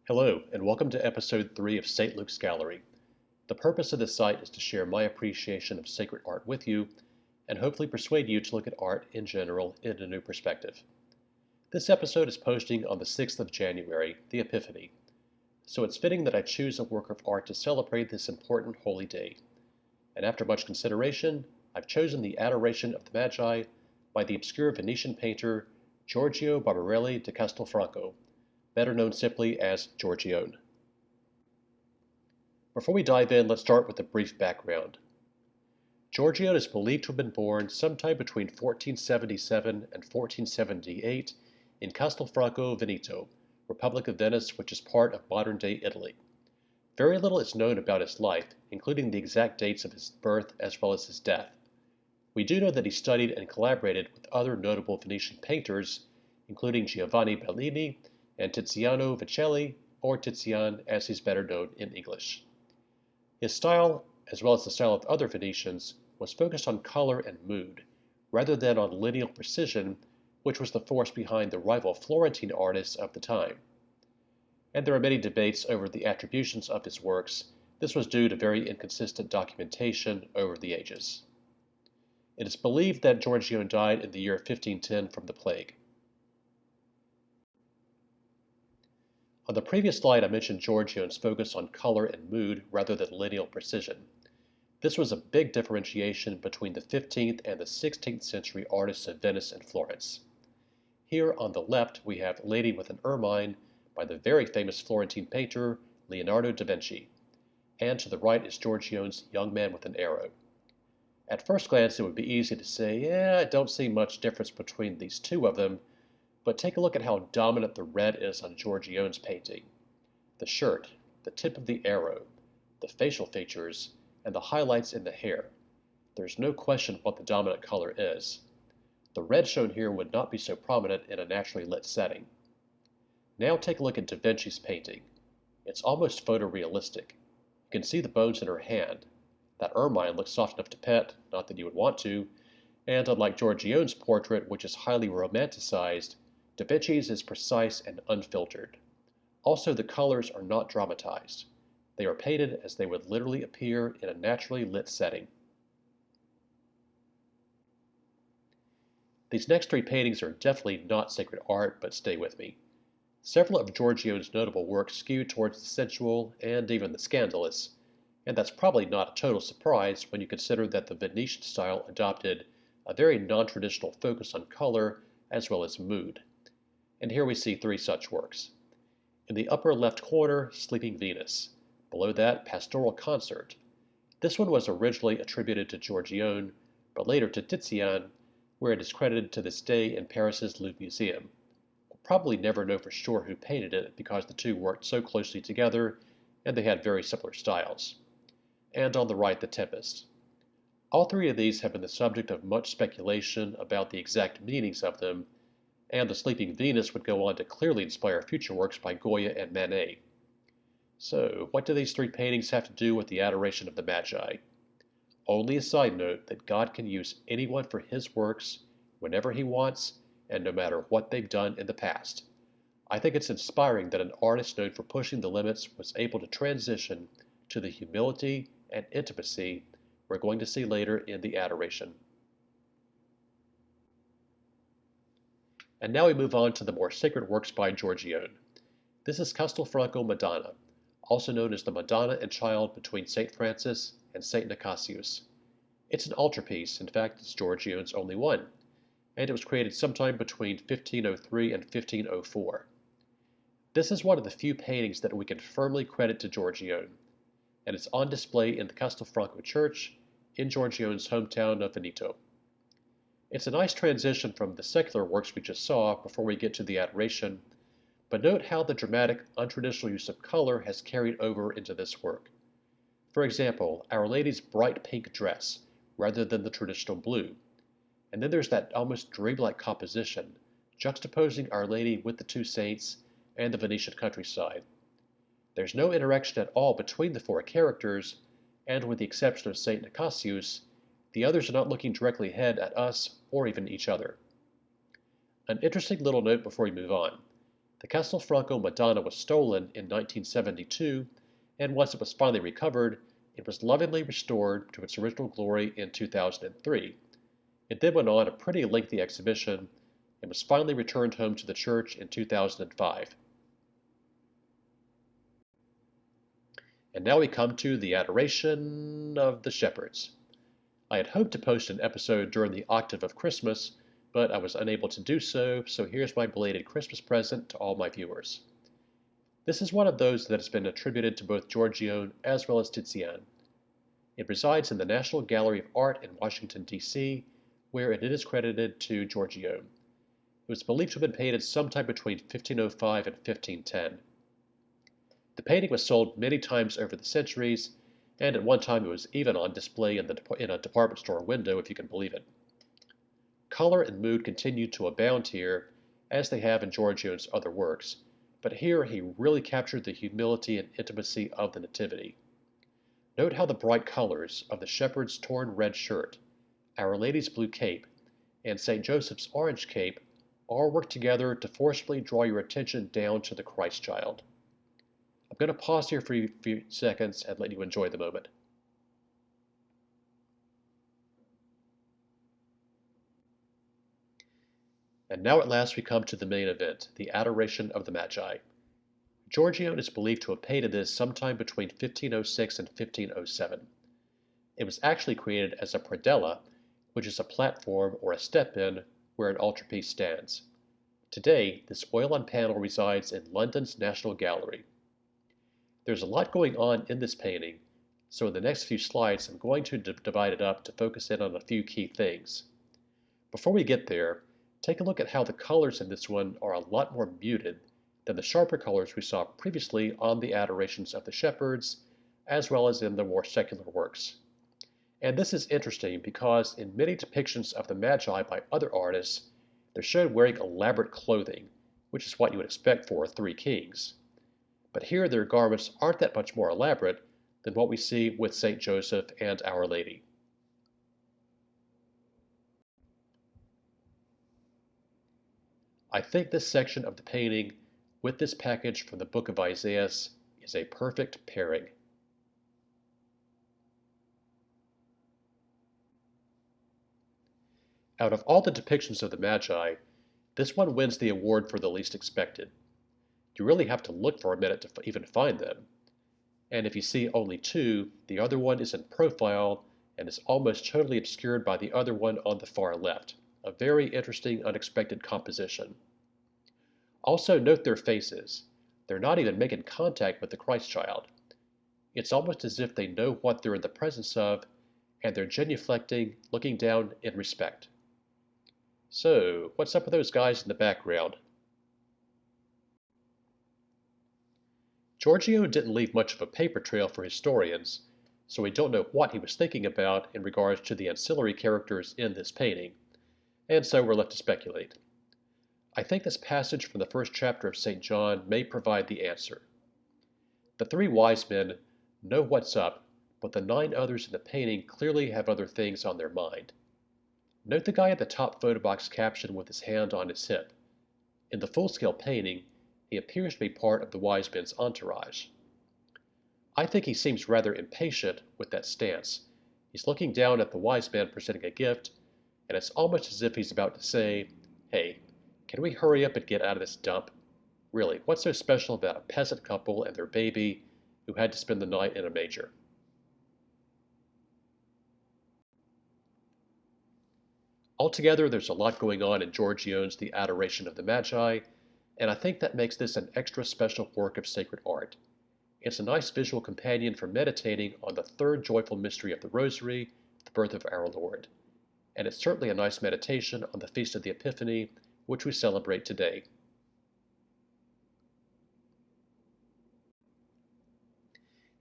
Hello, and welcome to episode 3 of St. Luke's Gallery. The purpose of this site is to share my appreciation of sacred art with you, and hopefully persuade you to look at art in general in a new perspective. This episode is posting on the 6th of January, the Epiphany, so it's fitting that I choose a work of art to celebrate this important holy day. And after much consideration, I've chosen the Adoration of the Magi by the obscure Venetian painter Giorgio da Castelfranco, better known simply as Giorgione. Before we dive in, let's start with a brief background. Giorgione is believed to have been born sometime between 1477 and 1478 in Castelfranco Veneto, Republic of Venice, which is part of modern-day Italy. Very little is known about his life, including the exact dates of his birth as well as his death. We do know that he studied and collaborated with other notable Venetian painters, including Giovanni Bellini and Tiziano Vecellai, or Tizian as he's better known in English. His style, as well as the style of other Venetians, was focused on color and mood, rather than on lineal precision, which was the force behind the rival Florentine artists of the time. And there are many debates over the attributions of his works. This was due to very inconsistent documentation over the ages. It is believed that Giorgione died in the year 1510 from the plague. On the previous slide, I mentioned Giorgione's focus on color and mood rather than lineal precision. This was a big differentiation between the 15th and the 16th century artists of Venice and Florence. Here on the left, we have Lady with an Ermine by the very famous Florentine painter Leonardo da Vinci, and to the right is Giorgione's Young Man with an Arrow. At first glance, it would be easy to say, I don't see much difference between these two of them, but take a look at how dominant the red is on Giorgione's painting. The shirt, the tip of the arrow, the facial features, and the highlights in the hair. There's no question what the dominant color is. The red shown here would not be so prominent in a naturally lit setting. Now take a look at Da Vinci's painting. It's almost photorealistic. You can see the bones in her hand. That ermine looks soft enough to pet, not that you would want to, and unlike Giorgione's portrait, which is highly romanticized, Da Vinci's is precise and unfiltered. Also, the colors are not dramatized. They are painted as they would literally appear in a naturally lit setting. These next three paintings are definitely not sacred art, but stay with me. Several of Giorgione's notable works skew towards the sensual and even the scandalous, and that's probably not a total surprise when you consider that the Venetian style adopted a very non-traditional focus on color as well as mood. And here we see three such works. In the upper left corner, Sleeping Venus. Below that, Pastoral Concert. This one was originally attributed to Giorgione, but later to Tizian, where it is credited to this day in Paris's Louvre Museum. We'll probably never know for sure who painted it because the two worked so closely together and they had very similar styles. And on the right, The Tempest. All three of these have been the subject of much speculation about the exact meanings of them, and the Sleeping Venus would go on to clearly inspire future works by Goya and Manet. So, what do these three paintings have to do with the Adoration of the Magi? Only a side note that God can use anyone for his works whenever he wants and no matter what they've done in the past. I think it's inspiring that an artist known for pushing the limits was able to transition to the humility and intimacy we're going to see later in the Adoration. And now we move on to the more sacred works by Giorgione. This is Castelfranco Madonna, also known as the Madonna and Child between St. Francis and St. Nicasius. It's an altarpiece, in fact it's Giorgione's only one, and it was created sometime between 1503 and 1504. This is one of the few paintings that we can firmly credit to Giorgione, and it's on display in the Castelfranco Church in Giorgione's hometown of Veneto. It's a nice transition from the secular works we just saw before we get to the Adoration, but note how the dramatic, untraditional use of color has carried over into this work. For example, Our Lady's bright pink dress, rather than the traditional blue. And then there's that almost dreamlike composition, juxtaposing Our Lady with the two saints and the Venetian countryside. There's no interaction at all between the four characters, and with the exception of St. Nicasius, the others are not looking directly ahead at us or even each other. An interesting little note before we move on. The Castelfranco Madonna was stolen in 1972, and once it was finally recovered, it was lovingly restored to its original glory in 2003. It then went on a pretty lengthy exhibition and was finally returned home to the church in 2005. And now we come to the Adoration of the Shepherds. I had hoped to post an episode during the octave of Christmas, but I was unable to do so, so here's my belated Christmas present to all my viewers. This is one of those that has been attributed to both Giorgione as well as Tizian. It resides in the National Gallery of Art in Washington, D.C., where it is credited to Giorgione. It was believed to have been painted sometime between 1505 and 1510. The painting was sold many times over the centuries, and at one time it was even on display in a department store window, if you can believe it. Color and mood continue to abound here, as they have in Giorgione's other works, but here he really captured the humility and intimacy of the Nativity. Note how the bright colors of the shepherd's torn red shirt, Our Lady's blue cape, and St. Joseph's orange cape all work together to forcibly draw your attention down to the Christ child. I'm going to pause here for a few seconds and let you enjoy the moment. And now at last we come to the main event, the Adoration of the Magi. Giorgione is believed to have painted this sometime between 1506 and 1507. It was actually created as a predella, which is a platform or a step-in where an altarpiece stands. Today, this oil-on panel resides in London's National Gallery. There's a lot going on in this painting, so in the next few slides I'm going to divide it up to focus in on a few key things. Before we get there, take a look at how the colors in this one are a lot more muted than the sharper colors we saw previously on the Adorations of the Shepherds, as well as in the more secular works. And this is interesting because in many depictions of the Magi by other artists, they're shown wearing elaborate clothing, which is what you would expect for three kings. But here their garments aren't that much more elaborate than what we see with St. Joseph and Our Lady. I think this section of the painting with this package from the book of Isaiah is a perfect pairing. Out of all the depictions of the Magi, this one wins the award for the least expected. You really have to look for a minute to even find them. And if you see only two, the other one is in profile and is almost totally obscured by the other one on the far left. A very interesting, unexpected composition. Also note their faces. They're not even making contact with the Christ child. It's almost as if they know what they're in the presence of, and they're genuflecting, looking down in respect. So, what's up with those guys in the background? Giorgione didn't leave much of a paper trail for historians, so we don't know what he was thinking about in regards to the ancillary characters in this painting, and so we're left to speculate. I think this passage from the first chapter of St. John may provide the answer. The three wise men know what's up, but the 9 others in the painting clearly have other things on their mind. Note the guy at the top photo box caption with his hand on his hip. In the full-scale painting, he appears to be part of the wise men's entourage. I think he seems rather impatient with that stance. He's looking down at the wise man presenting a gift, and it's almost as if he's about to say, "Hey, can we hurry up and get out of this dump? Really, what's so special about a peasant couple and their baby who had to spend the night in a manger?" Altogether, there's a lot going on in Giorgione's The Adoration of the Magi, and I think that makes this an extra special work of sacred art. It's a nice visual companion for meditating on the third joyful mystery of the Rosary, the birth of our Lord. And it's certainly a nice meditation on the Feast of the Epiphany, which we celebrate today.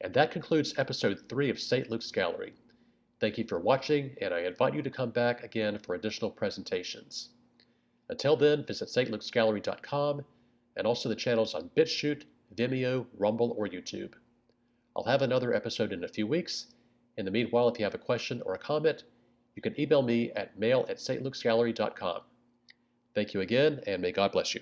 And that concludes episode 3 of St. Luke's Gallery. Thank you for watching, and I invite you to come back again for additional presentations. Until then, visit stlukesgallery.com and also the channels on BitChute, Vimeo, Rumble, or YouTube. I'll have another episode in a few weeks. In the meanwhile, if you have a question or a comment, you can email me at mail@stlukesgallery.com. Thank you again, and may God bless you.